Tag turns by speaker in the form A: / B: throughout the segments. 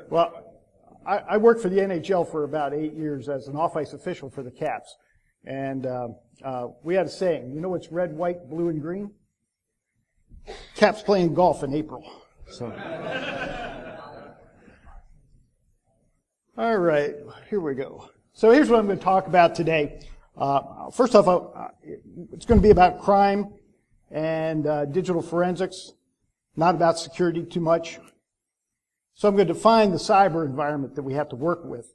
A: Well, I worked for the NHL for about 8 years as an off-ice official for the Caps. And we had a saying, you know what's red, white, blue, and green? Caps playing golf in April. So. All right, here we go. So here's what I'm going to talk about today. First off, it's going to be about crime and digital forensics, not about security too much. So I'm going to define the cyber environment that we have to work with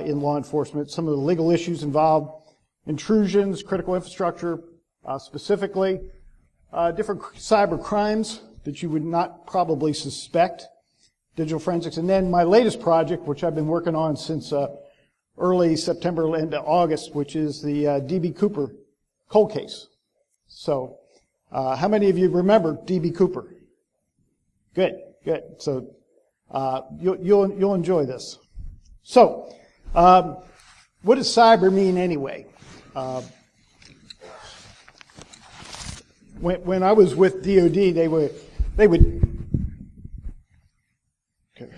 A: in law enforcement, some of the legal issues involved, intrusions, critical infrastructure, specifically, different cyber crimes that you would not probably suspect, digital forensics, and then my latest project, which I've been working on since early September into August, which is the D.B. Cooper cold case. So, how many of you remember D.B. Cooper? Good. So, you'll enjoy this. So, what does cyber mean anyway? When I was with DoD, they would. Okay.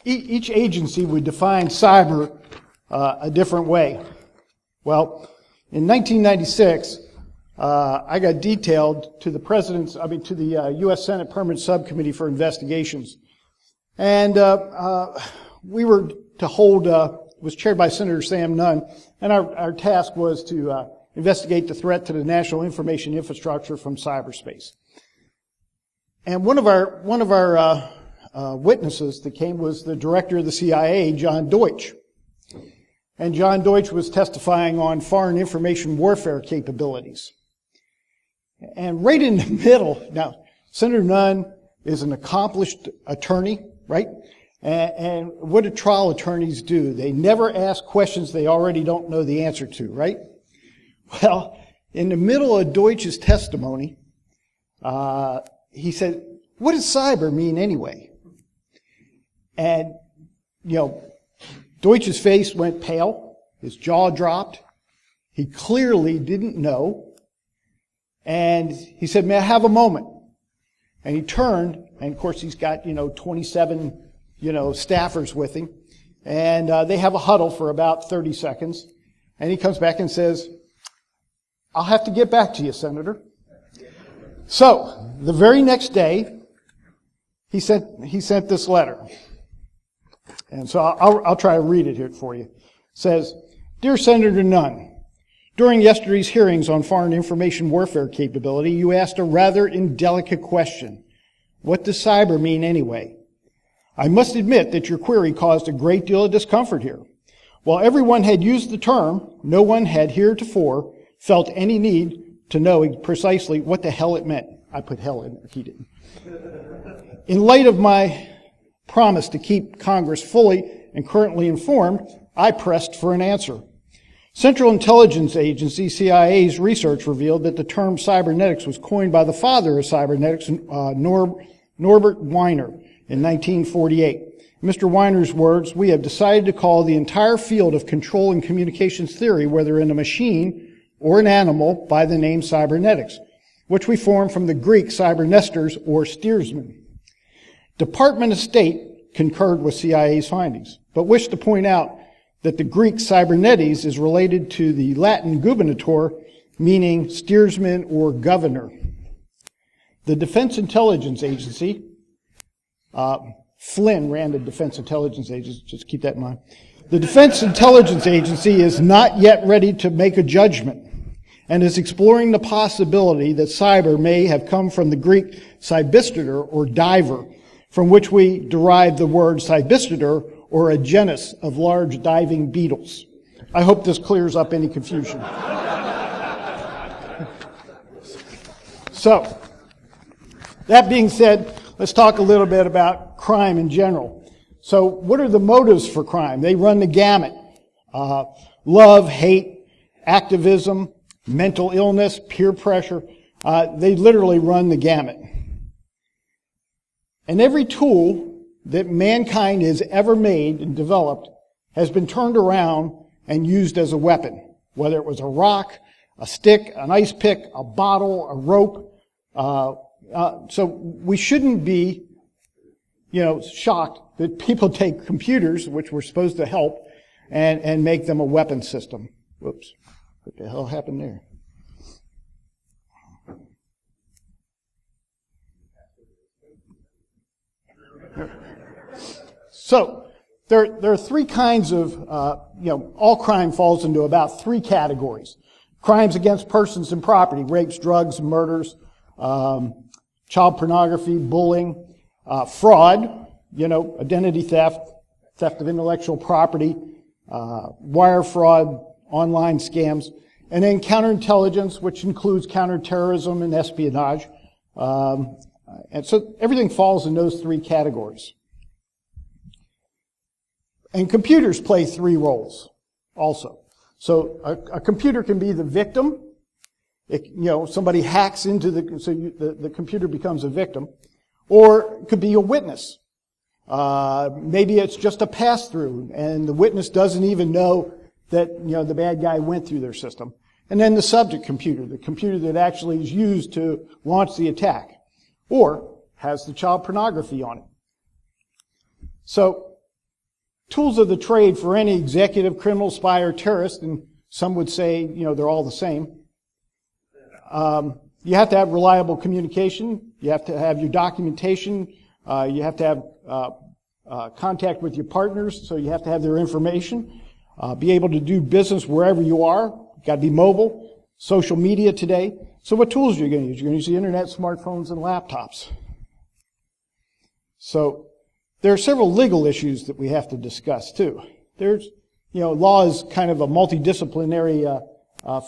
A: Each agency would define cyber a different way. Well, in 1996, I got detailed to the U.S. Senate Permanent Subcommittee for Investigations. And we were to hold, was chaired by Senator Sam Nunn, and our task was to investigate the threat to the national information infrastructure from cyberspace. And one of our witnesses that came was the director of the CIA, John Deutsch. And John Deutsch was testifying on foreign information warfare capabilities. And right in the middle, now, Senator Nunn is an accomplished attorney, right? And what do trial attorneys do? They never ask questions they already don't know the answer to, right? Well, in the middle of Deutsch's testimony, he said, what does cyber mean anyway? And, Deutsch's face went pale. His jaw dropped. He clearly didn't know. And he said, may I have a moment? And he turned, and of course he's got, 27, staffers with him. And they have a huddle for about 30 seconds. And he comes back and says, I'll have to get back to you, Senator. So, the very next day, he sent this letter. And so I'll try to read it here for you. It says, Dear Senator Nunn, during yesterday's hearings on foreign information warfare capability, you asked a rather indelicate question. What does cyber mean anyway? I must admit that your query caused a great deal of discomfort here. While everyone had used the term, no one had heretofore felt any need to know precisely what the hell it meant. I put hell in there, he didn't. In light of my promise to keep Congress fully and currently informed, I pressed for an answer. Central Intelligence Agency, CIA's research revealed that the term cybernetics was coined by the father of cybernetics, Norbert Wiener, in 1948. In Mr. Weiner's words, we have decided to call the entire field of control and communications theory, whether in a machine or an animal, by the name cybernetics, which we formed from the Greek cybernesters or steersmen. Department of State concurred with CIA's findings, but wished to point out that the Greek cybernetes is related to the Latin gubernator, meaning steersman or governor. The Defense Intelligence Agency, Flynn ran the Defense Intelligence Agency, just keep that in mind. The Defense Intelligence Agency is not yet ready to make a judgment and is exploring the possibility that cyber may have come from the Greek cybisteter or diver, from which we derive the word cybisteter, or a genus of large diving beetles. I hope this clears up any confusion. So, that being said, let's talk a little bit about crime in general. So, what are the motives for crime? They run the gamut. Love, hate, activism, mental illness, peer pressure. They literally run the gamut. And every tool that mankind has ever made and developed has been turned around and used as a weapon, whether it was a rock, a stick, an ice pick, a bottle, a rope, So we shouldn't be, shocked that people take computers, which were supposed to help, and make them a weapon system. Whoops. What the hell happened there? So, there are three kinds of, all crime falls into about three categories. Crimes against persons and property, rapes, drugs, murders, child pornography, bullying, fraud, identity theft, theft of intellectual property, wire fraud, online scams, and then counterintelligence, which includes counterterrorism and espionage. And so everything falls in those three categories. And computers play three roles also. So a computer can be the victim. Somebody hacks into the computer becomes a victim. Or it could be a witness. Maybe it's just a pass-through, and the witness doesn't even know that, the bad guy went through their system. And then the subject computer, the computer that actually is used to launch the attack, or has the child pornography on it. So, tools of the trade for any executive, criminal, spy, or terrorist, and some would say, they're all the same. You have to have reliable communication. You have to have your documentation. You have to have contact with your partners, so you have to have their information. Be able to do business wherever you are. You've got to be mobile. Social media today. So what tools are you going to use? You're going to use the internet, smartphones, and laptops. So there are several legal issues that we have to discuss too. There's, law is kind of a multidisciplinary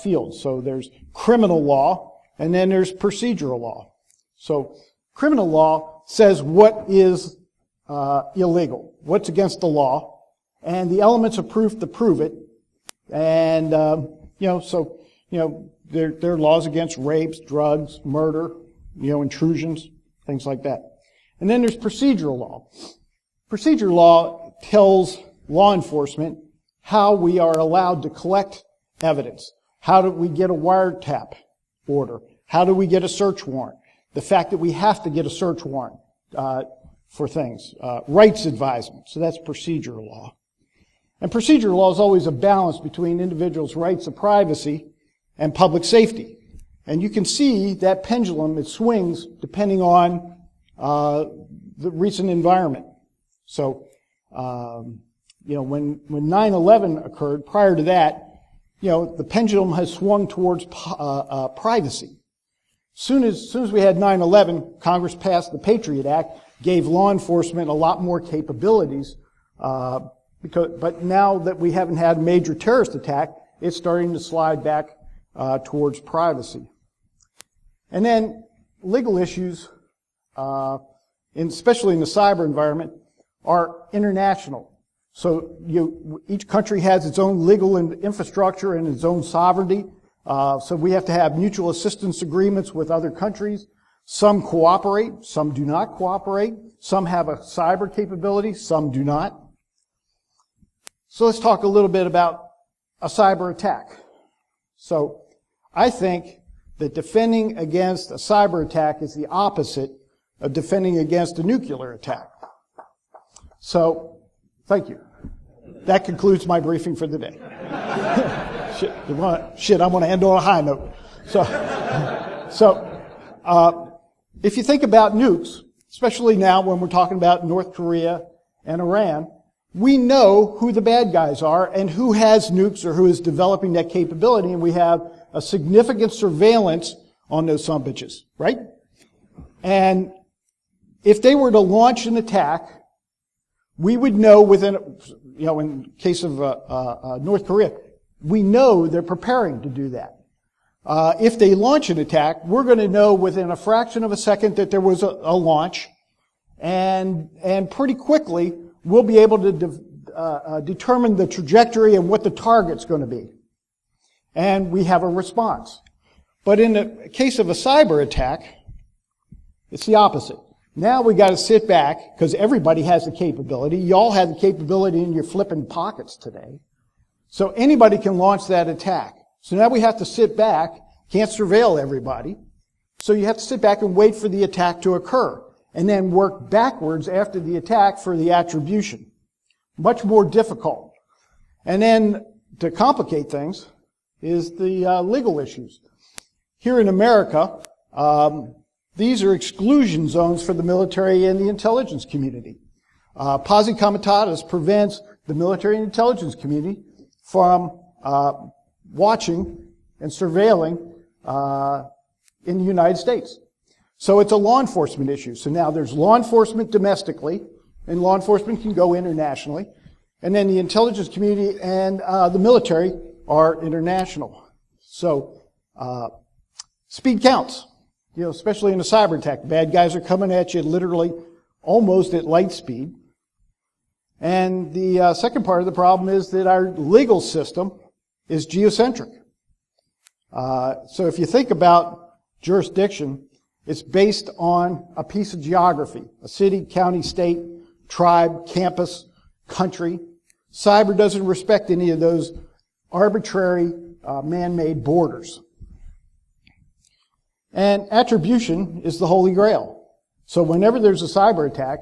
A: field. So there's criminal law, and then there's procedural law. So criminal law says what is illegal, what's against the law, and the elements of proof to prove it. And there are laws against rapes, drugs, murder, intrusions, things like that. And then there's procedural law. Procedural law tells law enforcement how we are allowed to collect evidence. How do we get a wiretap order? How do we get a search warrant? The fact that we have to get a search warrant for things. Rights advisement. So that's procedural law. And procedural law is always a balance between individuals' rights of privacy and public safety. And you can see that pendulum, it swings depending on the recent environment. So, when 9/11 occurred, prior to that, the pendulum has swung towards privacy. Soon as we had 9/11, Congress passed the Patriot Act, gave law enforcement a lot more capabilities. But now that we haven't had a major terrorist attack, it's starting to slide back towards privacy. And then legal issues, especially in the cyber environment, are international. So each country has its own legal infrastructure and its own sovereignty. So we have to have mutual assistance agreements with other countries. Some cooperate, some do not cooperate. Some have a cyber capability, some do not. So let's talk a little bit about a cyber attack. So I think that defending against a cyber attack is the opposite of defending against a nuclear attack. So, thank you. That concludes my briefing for the day. I want to end on a high note. If you think about nukes, especially now when we're talking about North Korea and Iran, we know who the bad guys are and who has nukes or who is developing that capability, and we have a significant surveillance on those sumbitches, right? And if they were to launch an attack, we would know within, in case of North Korea, we know they're preparing to do that. If they launch an attack, we're going to know within a fraction of a second that there was a launch, and pretty quickly we'll be able to determine the trajectory and what the target's going to be. And we have a response. But in the case of a cyber attack, it's the opposite. Now we got to sit back, because everybody has the capability. You all have the capability in your flipping pockets today. So anybody can launch that attack. So now we have to sit back, can't surveil everybody. So you have to sit back and wait for the attack to occur, and then work backwards after the attack for the attribution. Much more difficult. And then, to complicate things, is the legal issues. Here in America, these are exclusion zones for the military and the intelligence community. Posse comitatus prevents the military and intelligence community from watching and surveilling in the United States. So it's a law enforcement issue. So now there's law enforcement domestically, and law enforcement can go internationally. And then the intelligence community and the military are international. So speed counts, especially in a cyber attack. Bad guys are coming at you literally almost at light speed. And the second part of the problem is that our legal system is geocentric. So if you think about jurisdiction, it's based on a piece of geography, a city, county, state, tribe, campus, country. Cyber doesn't respect any of those arbitrary man-made borders. And attribution is the holy grail. So whenever there's a cyber attack,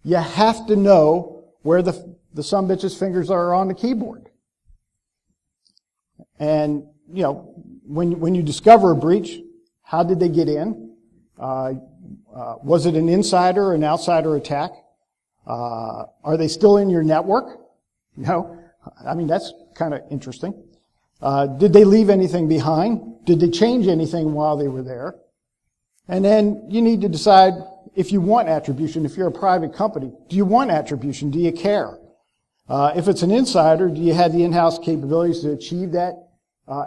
A: you have to know where the sumbitch's fingers are on the keyboard. And, when you discover a breach, how did they get in? Was it an insider or an outsider attack? Are they still in your network? That's kind of interesting. Did they leave anything behind? Did they change anything while they were there? And then you need to decide if you want attribution. If you're a private company, do you want attribution? Do you care? If it's an insider, do you have the in-house capabilities to achieve that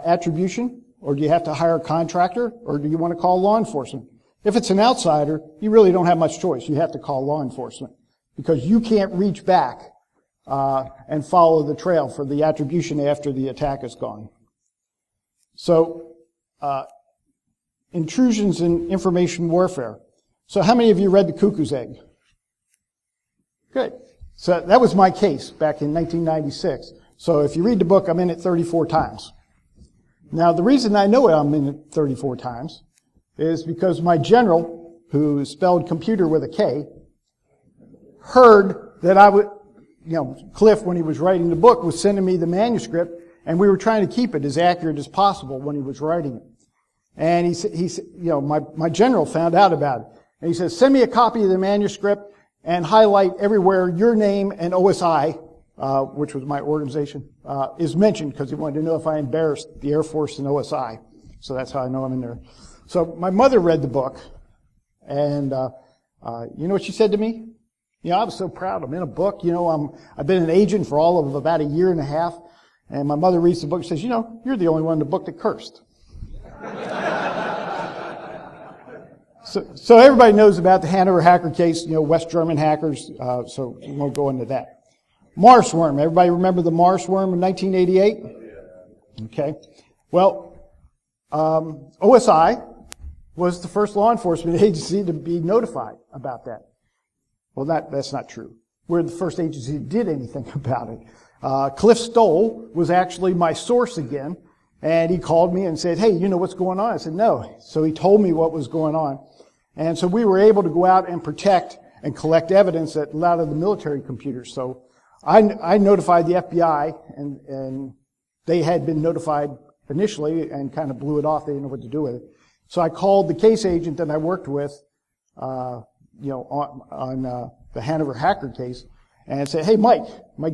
A: attribution? Or do you have to hire a contractor? Or do you want to call law enforcement? If it's an outsider, you really don't have much choice. You have to call law enforcement because you can't reach back and follow the trail for the attribution after the attack is gone. So, intrusions in information warfare. So how many of you read The Cuckoo's Egg? Good. So that was my case back in 1996. So if you read the book, I'm in it 34 times. Now, the reason I know I'm in it 34 times is because my general, who spelled computer with a K, heard that I would, Cliff, when he was writing the book, was sending me the manuscript, and we were trying to keep it as accurate as possible when he was writing it. And he said, my general found out about it. And he says, send me a copy of the manuscript and highlight everywhere your name and OSI, which was my organization, is mentioned, because he wanted to know if I embarrassed the Air Force and OSI. So that's how I know I'm in there. So my mother read the book, and you know what she said to me? I was so proud. I'm in a book. I've been an agent for all of about a year and a half, and my mother reads the book and says, you're the only one in the book that cursed. So everybody knows about the Hanover hacker case, West German hackers, so we won't go into that. Marsworm. Everybody remember the Marsworm in 1988? Okay. Well, OSI was the first law enforcement agency to be notified about that. Well, that's not true. We're the first agency that did anything about it. Cliff Stoll was actually my source again, and he called me and said, hey, you know what's going on? I said, no. So he told me what was going on. And so we were able to go out and protect and collect evidence at a lot of the military computers. So I notified the FBI, and they had been notified initially and kind of blew it off. They didn't know what to do with it. So I called the case agent that I worked with, on the Hanover hacker case, and said, hey, Mike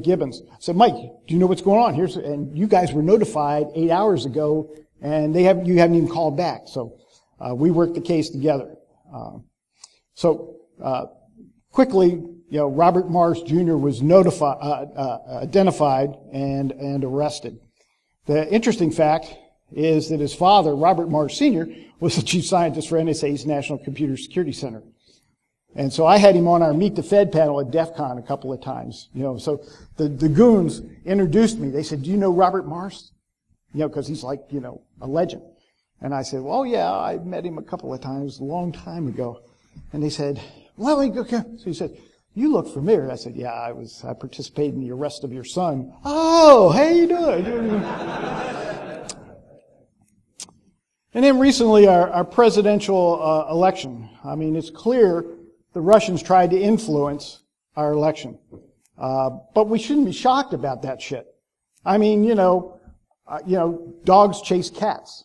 A: Gibbons. I said, Mike, do you know what's going on here? And you guys were notified 8 hours ago, and you haven't even called back. So we worked the case together. Quickly, Robert Marsh Jr. was identified and arrested. The interesting fact is that his father, Robert Marsh Sr., was the chief scientist for NSA's National Computer Security Center. And so I had him on our Meet the Fed panel at DEF CON a couple of times. So the goons introduced me. They said, do you know Robert Marsh? Because he's like, a legend. And I said, well, yeah, I met him a couple of times a long time ago. And they said, well, okay. So he said, you look familiar. I said, yeah, I participated in the arrest of your son. Oh, how you doing? And then recently, our presidential election. I mean, it's clear the Russians tried to influence our election. But we shouldn't be shocked about that shit. I mean, dogs chase cats.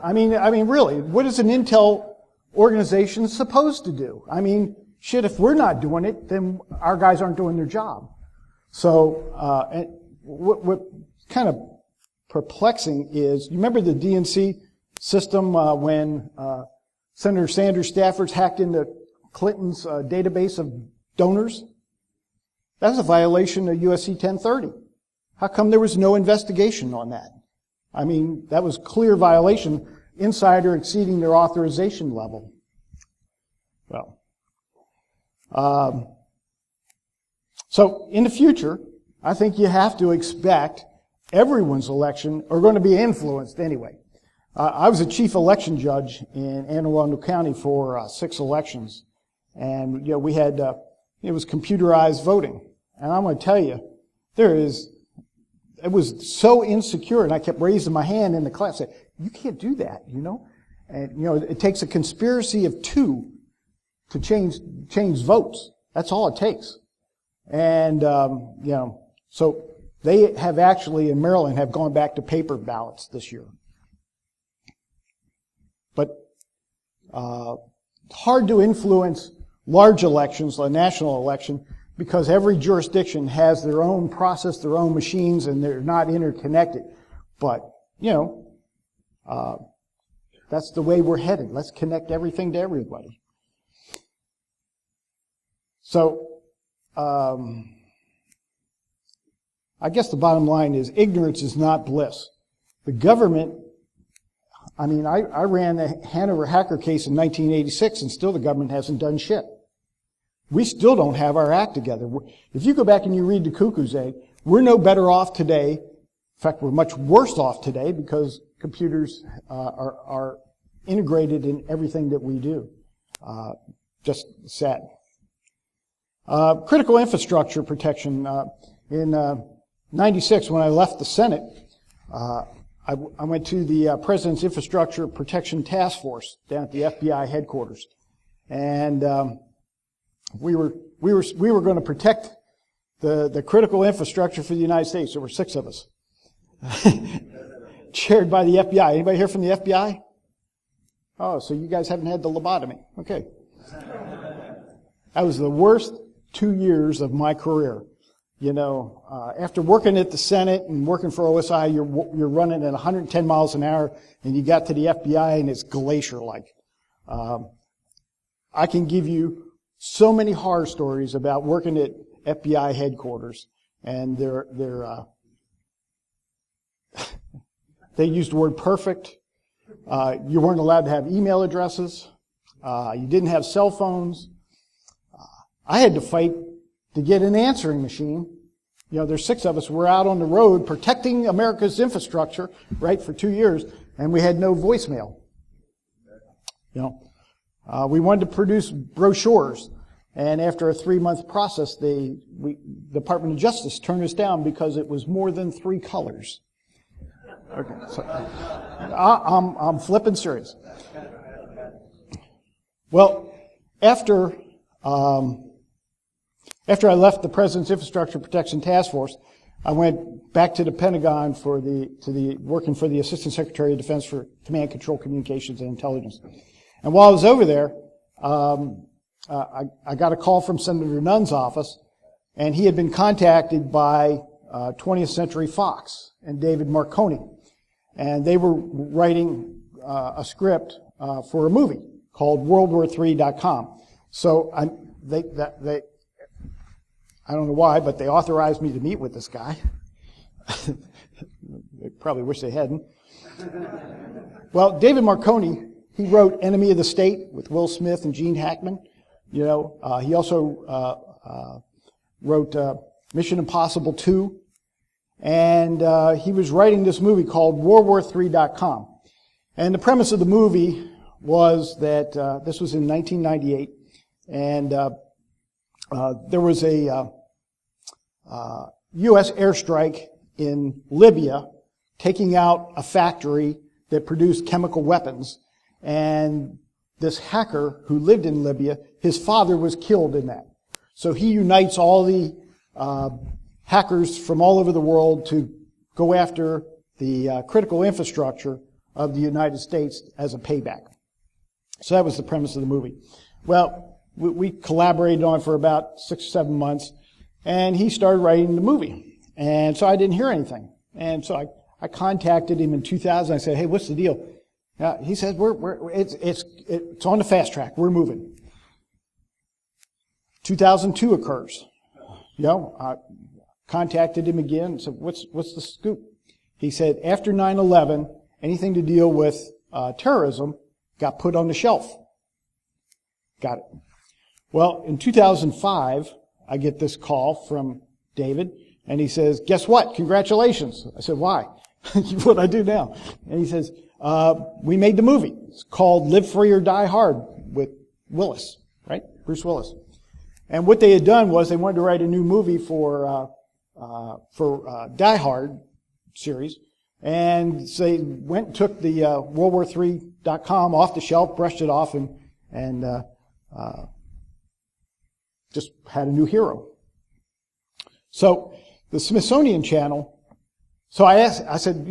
A: I mean, really, what is an intel organization supposed to do? I mean, shit, if we're not doing it, then our guys aren't doing their job. So, and what kind of perplexing is, you remember the DNC system when Senator Sanders' staffers hacked into Clinton's database of donors? That's a violation of USC 1030. How come there was no investigation on that? I mean, that was clear violation, insider exceeding their authorization level. Well, so in the future, I think you have to expect everyone's election are going to be influenced anyway. I was a chief election judge in Anne Arundel County for 6 elections, and we had it was computerized voting, and I'm going to tell you, it was so insecure, and I kept raising my hand in the class, saying, "You can't do that, And it takes a conspiracy of 2 to change votes. That's all it takes, and so they have actually in Maryland have gone back to paper ballots this year. But hard to influence large elections, like a national election, because every jurisdiction has their own process, their own machines, and they're not interconnected. But, that's the way we're headed. Let's connect everything to everybody. So, I guess the bottom line is ignorance is not bliss. The government, I ran the Hanover hacker case in 1986, and still the government hasn't done shit. We still don't have our act together. If you go back and you read the Cuckoo's Egg, we're no better off today. In fact, we're much worse off today because computers are integrated in everything that we do. Just sad. Critical infrastructure protection. In 96, when I left the Senate, I went to the President's Infrastructure Protection Task Force down at the FBI headquarters, and we were going to protect the critical infrastructure for the United States. There were 6 of us, chaired by the FBI. Anybody here from the FBI? Oh, so you guys haven't had the lobotomy? Okay, that was the worst 2 years of my career. After working at the Senate and working for OSI, you're running at 110 miles an hour, and you got to the FBI and it's glacier-like. I can give you so many horror stories about working at FBI headquarters, and they used the word perfect. You weren't allowed to have email addresses. You didn't have cell phones. I had to fight to get an answering machine. There's 6 of us. We're out on the road protecting America's infrastructure, right, for 2 years, and we had no voicemail. We wanted to produce brochures, and after a 3-month process, the Department of Justice turned us down because it was more than 3 colors. Okay, so I'm flipping serious. Well, after I left the President's Infrastructure Protection Task Force, I went back to the Pentagon working for the Assistant Secretary of Defense for Command, Control, Communications, and Intelligence. And while I was over there, I got a call from Senator Nunn's office, and he had been contacted by 20th Century Fox and David Marconi, and they were writing a script for a movie called WorldWar3.com. So I don't know why, but they authorized me to meet with this guy. They probably wish they hadn't. Well, David Marconi, he wrote Enemy of the State with Will Smith and Gene Hackman. He also wrote Mission Impossible 2. And he was writing this movie called WorldWar3.com. And the premise of the movie was that this was in 1998, and there was a U.S. airstrike in Libya taking out a factory that produced chemical weapons. And this hacker who lived in Libya, his father was killed in that. So he unites all the hackers from all over the world to go after the critical infrastructure of the United States as a payback. So that was the premise of the movie. Well, we collaborated on it for about 6 or 7 months, and he started writing the movie. And so I didn't hear anything. And so I contacted him in 2000. I said, hey, what's the deal? He said, it's on the fast track. We're moving. 2002 occurs. I contacted him again and said, what's the scoop? He said, after 9/11, anything to deal with terrorism got put on the shelf. Got it. Well, in 2005, I get this call from David, and he says, guess what? Congratulations. I said, why? What I do now? And he says, we made the movie. It's called Live Free or Die Hard with Willis, right? Bruce Willis. And what they had done was they wanted to write a new movie for Die Hard series. And so they went and took the WorldWar3.com off the shelf, brushed it off, and just had a new hero. So the Smithsonian Channel. So I said,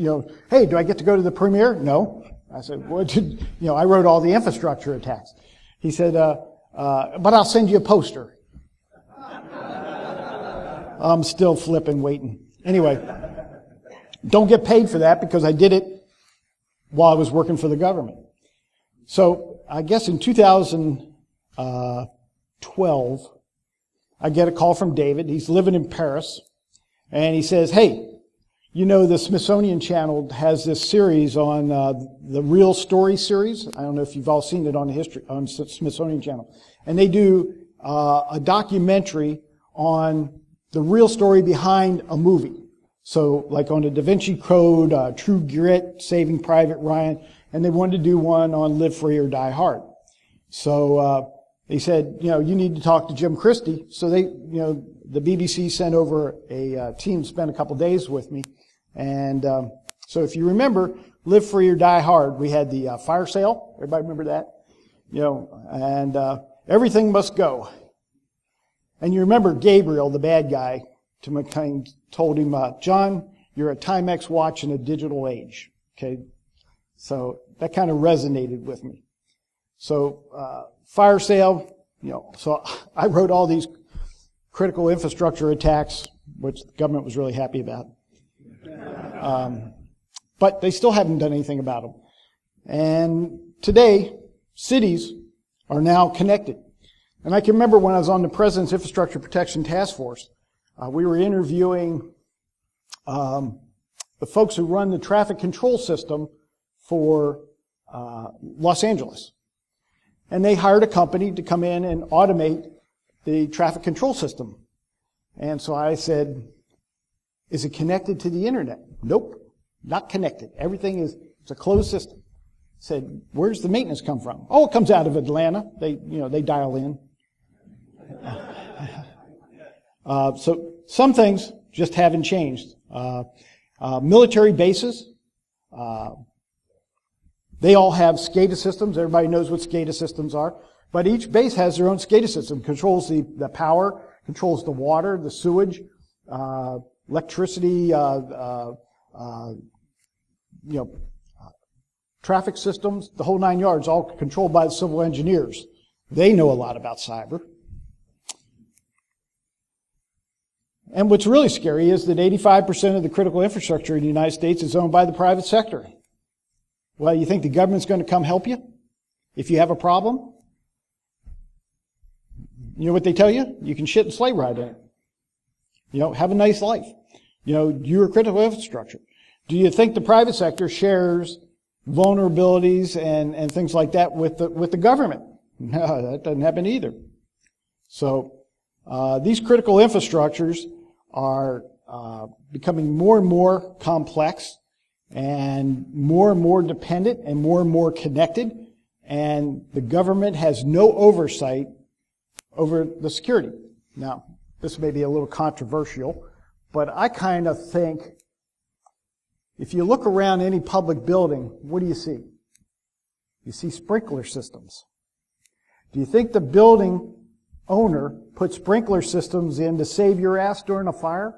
A: hey, do I get to go to the premiere? No. I said, I wrote all the infrastructure attacks. He said, but I'll send you a poster. I'm still flipping, waiting. Anyway, don't get paid for that because I did it while I was working for the government. So I guess in 2012, I get a call from David. He's living in Paris. And he says, hey, the Smithsonian Channel has this series on the Real Story series. I don't know if you've all seen it on Smithsonian Channel. And they do a documentary on the real story behind a movie. So like on the Da Vinci Code, True Grit, Saving Private Ryan, and they wanted to do one on Live Free or Die Hard. So they said, you need to talk to Jim Christy. So they, the BBC sent over a team, spent a couple days with me. And so if you remember, Live Free or Die Hard, we had the fire sale. Everybody remember that? And everything must go. And you remember Gabriel, the bad guy, to McCain, told him, John, you're a Timex watch in a digital age. Okay? So that kind of resonated with me. So fire sale, so I wrote all these critical infrastructure attacks, which the government was really happy about. But they still haven't done anything about them. And today, cities are now connected. And I can remember when I was on the President's Infrastructure Protection Task Force, we were interviewing the folks who run the traffic control system for Los Angeles. And they hired a company to come in and automate the traffic control system. And so I said, is it connected to the internet? Nope, not connected. Everything it's a closed system. I said, where's the maintenance come from? Oh, it comes out of Atlanta. They dial in. So some things just haven't changed. Military bases, they all have SCADA systems. Everybody knows what SCADA systems are. But each base has their own SCADA system. Controls the power, controls the water, the sewage, electricity, traffic systems, the whole 9 yards, all controlled by the civil engineers. They know a lot about cyber. And what's really scary is that 85% of the critical infrastructure in the United States is owned by the private sector. Well, you think the government's going to come help you if you have a problem? You know what they tell you? You can shit and sleigh ride in it. Have a nice life. You're critical infrastructure. Do you think the private sector shares vulnerabilities and things like that with the government? No, that doesn't happen either. So these critical infrastructures are becoming more and more complex and more dependent and more connected, and the government has no oversight over the security. Now, this may be a little controversial, but I kind of think if you look around any public building, what do you see? You see sprinkler systems. Do you think the building owner put sprinkler systems in to save your ass during a fire?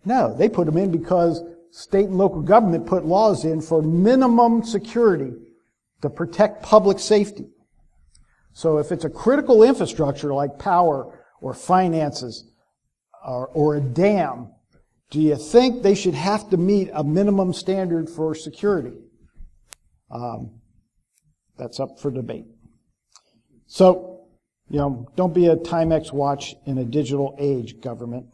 A: No, they put them in because state and local government put laws in for minimum security to protect public safety. So if it's a critical infrastructure like power or finances or a dam, do you think they should have to meet a minimum standard for security? That's up for debate. So, don't be a Timex watch in a digital age, government.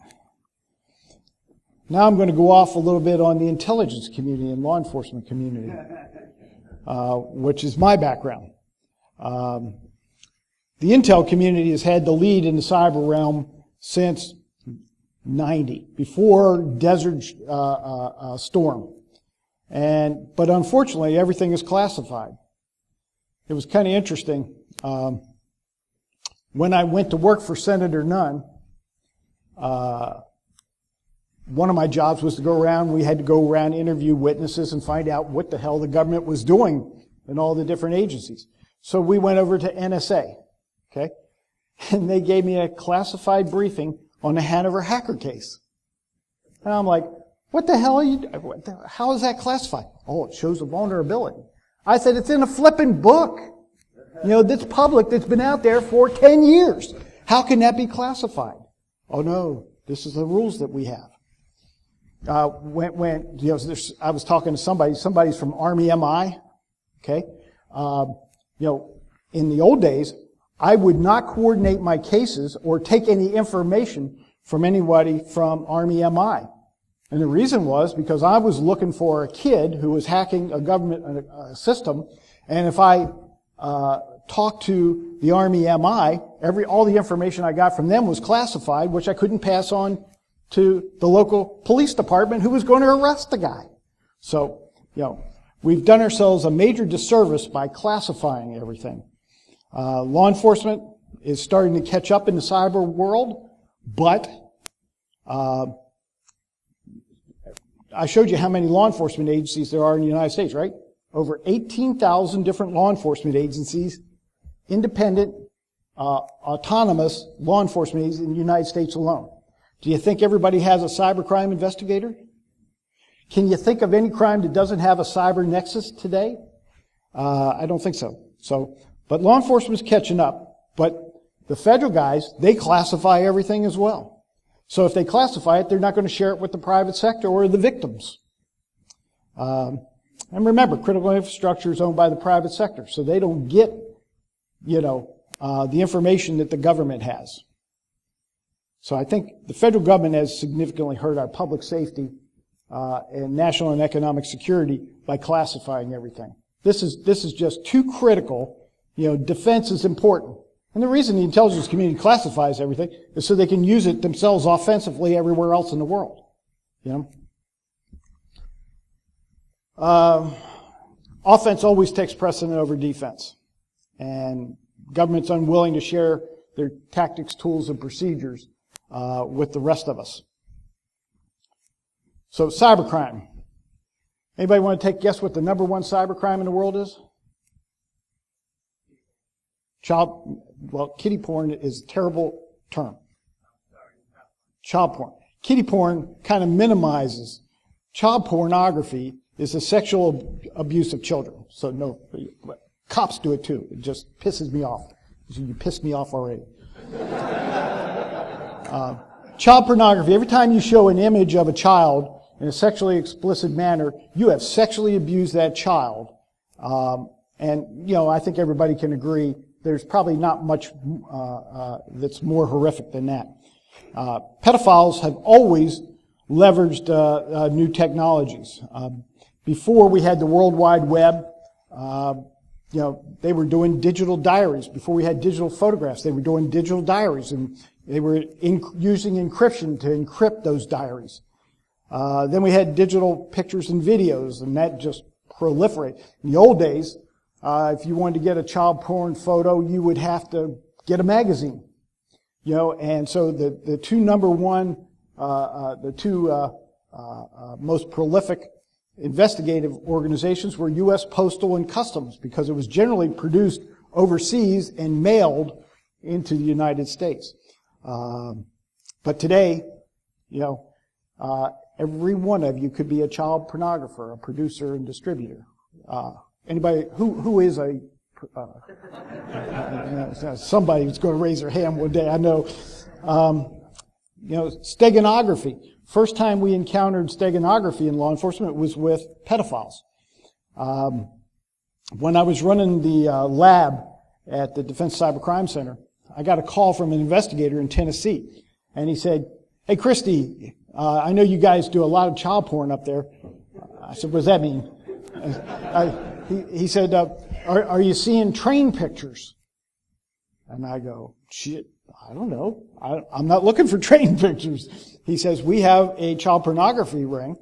A: Now I'm going to go off a little bit on the intelligence community and law enforcement community, which is my background. The intel community has had the lead in the cyber realm since 90, before Desert Storm. But unfortunately, everything is classified. It was kind of interesting. When I went to work for Senator Nunn, one of my jobs was to go around. We had to go around, interview witnesses, and find out what the hell the government was doing in all the different agencies. So we went over to NSA, okay? And they gave me a classified briefing on the Hanover hacker case. And I'm like, what the hell are you, how is that classified? Oh, it shows a vulnerability. I said, it's in a flipping book. That's public, that's been out there for 10 years. How can that be classified? Oh no, this is the rules that we have. I was talking to somebody's from Army MI, okay? In the old days, I would not coordinate my cases or take any information from anybody from Army MI. And the reason was because I was looking for a kid who was hacking a government system, and if I talked to the Army MI, all the information I got from them was classified, which I couldn't pass on to the local police department who was going to arrest the guy. So, we've done ourselves a major disservice by classifying everything. Law enforcement is starting to catch up in the cyber world, but I showed you how many law enforcement agencies there are in the United States, right? Over 18,000 different law enforcement agencies, independent, autonomous law enforcement agencies in the United States alone. Do you think everybody has a cybercrime investigator? Can you think of any crime that doesn't have a cyber nexus today? I don't think so. But law enforcement's catching up. But the federal guys, they classify everything as well. So if they classify it, they're not going to share it with the private sector or the victims. And remember, critical infrastructure is owned by the private sector, so they don't get, the information that the government has. So I think the federal government has significantly hurt our public safety and national and economic security by classifying everything. This is just too critical. Defense is important. And the reason the intelligence community classifies everything is so they can use it themselves offensively everywhere else in the world. Offense always takes precedent over defense. And government's unwilling to share their tactics, tools, and procedures with the rest of us. So cybercrime. Anybody want to take a guess what the number one cybercrime in the world is? Kiddie porn is a terrible term. Child porn. Kiddie porn kind of minimizes. Child pornography is a sexual abuse of children. So no, cops do it too. It just pisses me off. You pissed me off already. Child pornography. Every time you show an image of a child in a sexually explicit manner, you have sexually abused that child. I think everybody can agree there's probably not much that's more horrific than that. Pedophiles have always leveraged new technologies. Before we had the World Wide Web, they were doing digital diaries. Before we had digital photographs, they were doing digital diaries, and they were using encryption to encrypt those diaries. Then we had digital pictures and videos, and that just proliferated. In the old days, if you wanted to get a child porn photo, you would have to get a magazine. And so the two most prolific investigative organizations were U.S. Postal and Customs, because it was generally produced overseas and mailed into the United States. But today, every one of you could be a child pornographer, a producer and distributor. Anybody who is a somebody who's going to raise their hand one day, I know. Steganography. First time we encountered steganography in law enforcement was with pedophiles. When I was running the lab at the Defense Cybercrime Center, I got a call from an investigator in Tennessee, and he said, "Hey, Christy, I know you guys do a lot of child porn up there." I said, "What does that mean?" He said, are you seeing train pictures? And I go, "Shit, I don't know. I'm not looking for train pictures." He says, "We have a child pornography ring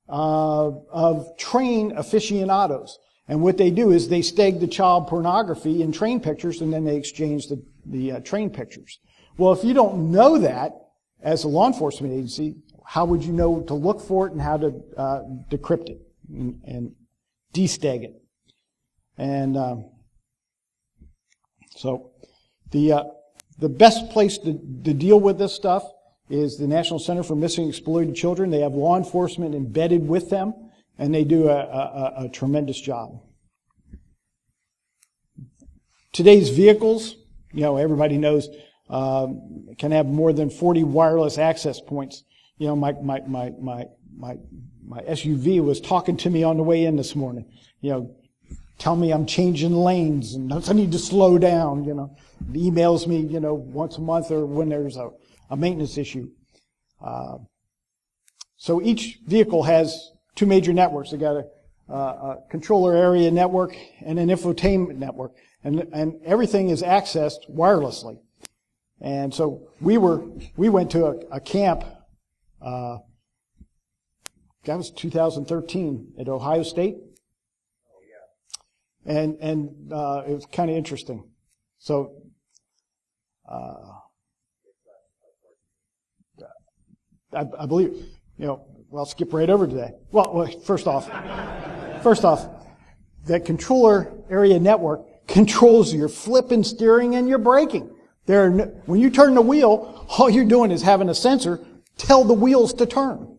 A: of train aficionados. And what they do is they stag the child pornography in train pictures, and then they exchange the train pictures." Well, if you don't know that as a law enforcement agency, how would you know to look for it and how to decrypt it and destag it? And so the best place to deal with this stuff is the National Center for Missing and Exploited Children. They have law enforcement embedded with them, and they do a tremendous job. Today's vehicles, everybody knows, can have more than 40 wireless access points. My SUV was talking to me on the way in this morning. Tell me I'm changing lanes and I need to slow down. It emails me, once a month or when there's a maintenance issue. So each vehicle has two major networks. They got a controller area network and an infotainment network, and everything is accessed wirelessly. And so we went to a camp. That was 2013 at Ohio State. And it was kind of interesting. So, I believe, I'll skip right over to that. Well, first off, that controller area network controls your flipping, steering, and your braking. When you turn the wheel, all you're doing is having a sensor tell the wheels to turn.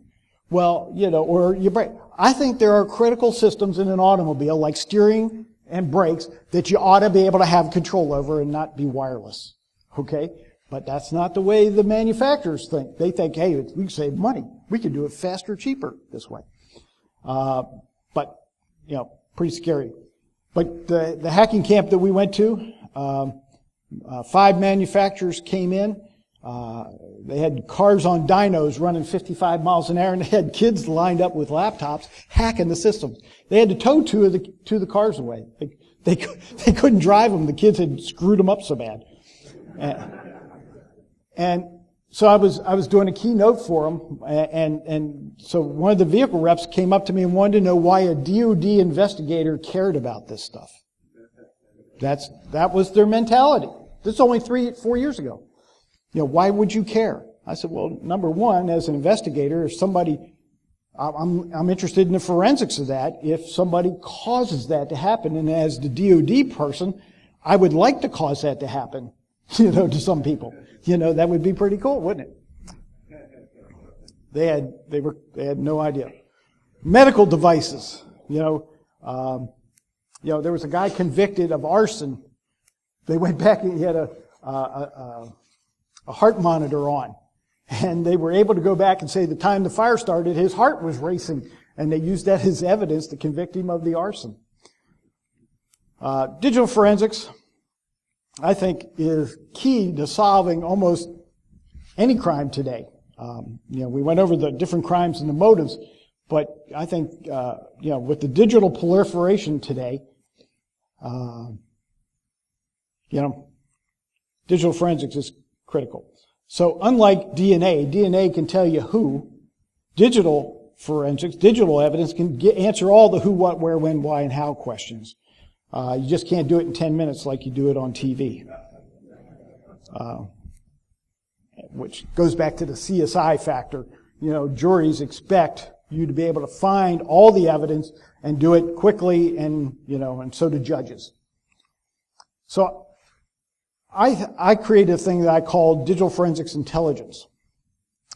A: Well, or you brake. I think there are critical systems in an automobile, like steering and brakes, that you ought to be able to have control over and not be wireless. Okay? But that's not the way the manufacturers think. They think, hey, we can save money. We can do it faster, cheaper this way. But, pretty scary. But the hacking camp that we went to, 5 manufacturers came in. They had cars on dynos running 55 miles an hour, and they had kids lined up with laptops hacking the systems. They had to tow two of the cars away. They couldn't drive them. The kids had screwed them up so bad. And so I was doing a keynote for them, and so one of the vehicle reps came up to me and wanted to know why a DOD investigator cared about this stuff. That was their mentality. This is only 3-4 years ago. Why would you care? I said, well, number one, as an investigator, if somebody, I'm interested in the forensics of that. If somebody causes that to happen, and as the DOD person, I would like to cause that to happen, to some people. That would be pretty cool, wouldn't it? They had no idea. Medical devices, there was a guy convicted of arson. They went back and he had a heart monitor on. And they were able to go back and say the time the fire started, his heart was racing. And they used that as evidence to convict him of the arson. Digital forensics, I think, is key to solving almost any crime today. We went over the different crimes and the motives, but I think, with the digital proliferation today, digital forensics is critical. So unlike DNA can tell you who, digital forensics, digital evidence can answer all the who, what, where, when, why, and how questions. You just can't do it in 10 minutes like you do it on TV. Which goes back to the CSI factor. juries expect you to be able to find all the evidence and do it quickly, and so do judges. So I created a thing that I call digital forensics intelligence.